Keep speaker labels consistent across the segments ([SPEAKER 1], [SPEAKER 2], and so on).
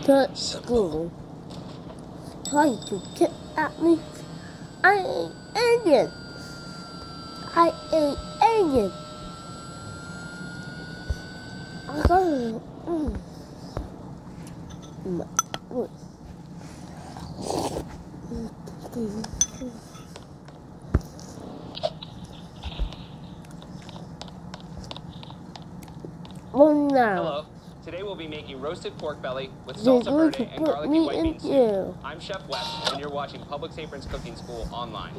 [SPEAKER 1] to school. Trying to kidnap me. I ain't alien. I ain't alien. I got Oh no.
[SPEAKER 2] Hello. Today we'll be making roasted pork belly with salsa verde and garlic and white bean soup. I'm Chef Wes, and you're watching Publix Aprons Cooking School online.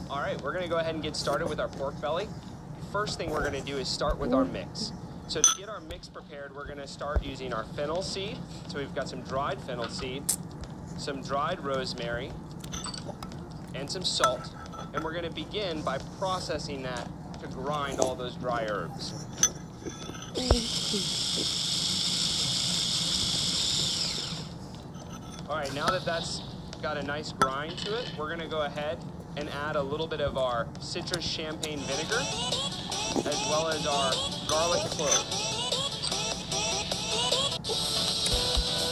[SPEAKER 2] All right, we're gonna go ahead and get started with our pork belly. First thing we're gonna do is start with our mix. So to get our mix prepared, we're gonna start using our fennel seed. So we've got some dried fennel seed, some dried rosemary, and some salt. And we're gonna begin by processing that to grind all those dry herbs. All right, now that that's got a nice grind to it, we're gonna go ahead and add a little bit of our citrus champagne vinegar, as well as our garlic cloves.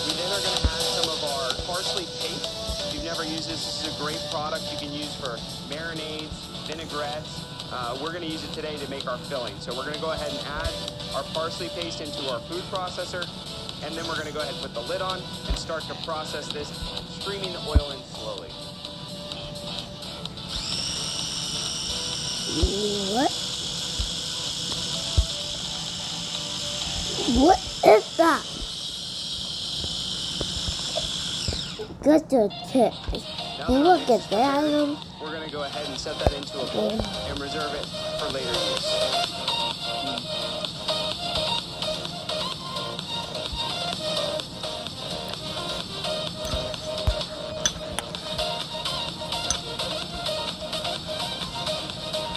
[SPEAKER 2] We then are going to add some of our parsley paste. If you've never used this, this is a great product you can use for marinades, vinaigrettes. We're going to use it today to make our filling. So we're going to go ahead and add our parsley paste into our food processor, and then we're going to go ahead and put the lid on and start to process this, streaming the oil in slowly.
[SPEAKER 1] What is that? Just a tip. You look at that.
[SPEAKER 2] We're going to go ahead and set that into a bowl and reserve it for later use.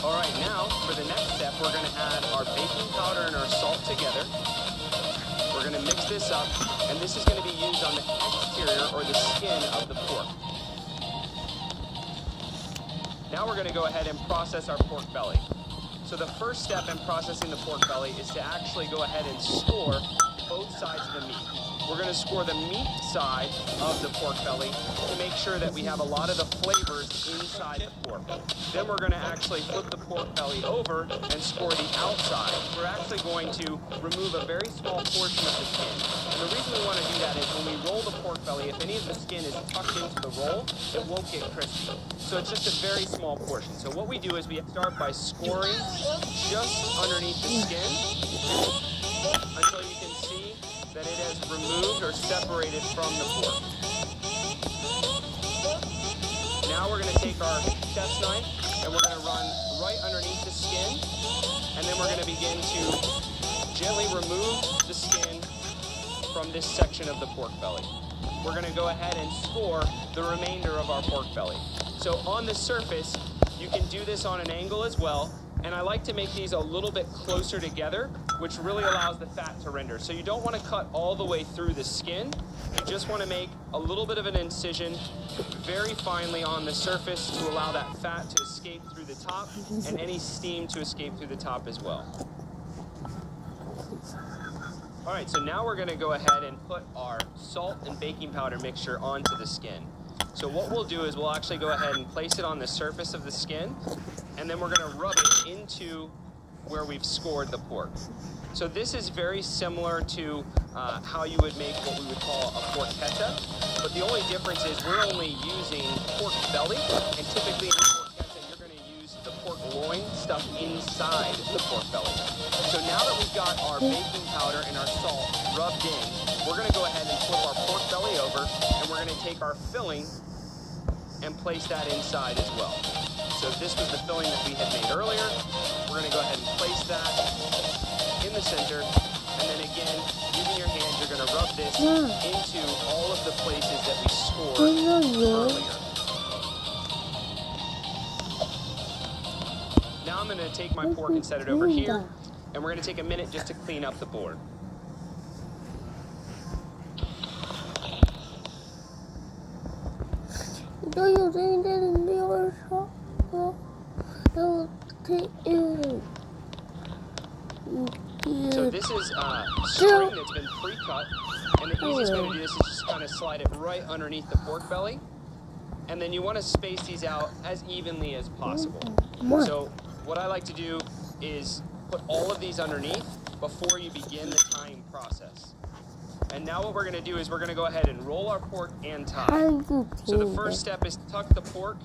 [SPEAKER 2] All right, now for the next step, we're going to add our baking powder and our salt together. We're going to mix this up, and this is going to be used on the exterior or the skin of the pork. Now we're going to go ahead and process our pork belly. So the first step in processing the pork belly is to actually go ahead and score both sides of the meat. We're going to score the meat side of the pork belly to make sure that we have a lot of the flavors inside the pork. Then we're going to actually flip the pork belly over and score the outside. We're actually going to remove a very small portion of the skin. And the reason we want to do that is when we roll the pork belly, if any of the skin is tucked into the roll, it won't get crispy. So it's just a very small portion. So what we do is we start by scoring just underneath the skin until you can see that it has removed or separated from the pork. Now we're going to take our chef's knife and we're going to run right underneath the skin, and then we're going to begin to gently remove the skin from this section of the pork belly. We're going to go ahead and score the remainder of our pork belly. So on the surface, you can do this on an angle as well, and I like to make these a little bit closer together, which really allows the fat to render. So you don't want to cut all the way through the skin. You just want to make a little bit of an incision very finely on the surface to allow that fat to escape through the top and any steam to escape through the top as well. All right, so now we're going to go ahead and put our salt and baking powder mixture onto the skin. So what we'll do is we'll actually go ahead and place it on the surface of the skin, and then we're going to rub it into where we've scored the pork. So this is very similar to how you would make what we would call a porchetta, but the only difference is we're only using pork belly, and typically in porchetta you're going to use the pork loin stuffed inside the pork belly. So now that we've got our baking powder and our salt rubbed in, we're going to go ahead and flip our pork belly over, and we're going to take our filling and place that inside as well. So this was the filling that we had made earlier. We're going to go ahead and place that in the center, and then again, using your hands, you're going to rub this into all of the places that we scored earlier. Now I'm going to take my pork and set it over here, and we're going to take a minute just to clean up the board.
[SPEAKER 1] 都有这一点的没有说，有这
[SPEAKER 2] So this is string that's been pre-cut, and the easiest way to do this is just kind of slide it right underneath the pork belly, and then you want to space these out as evenly as possible. So what I like to do is put all of these underneath before you begin the tying process. And now what we're going to do is we're going to go ahead and roll our pork and tie. So the first step is tuck the pork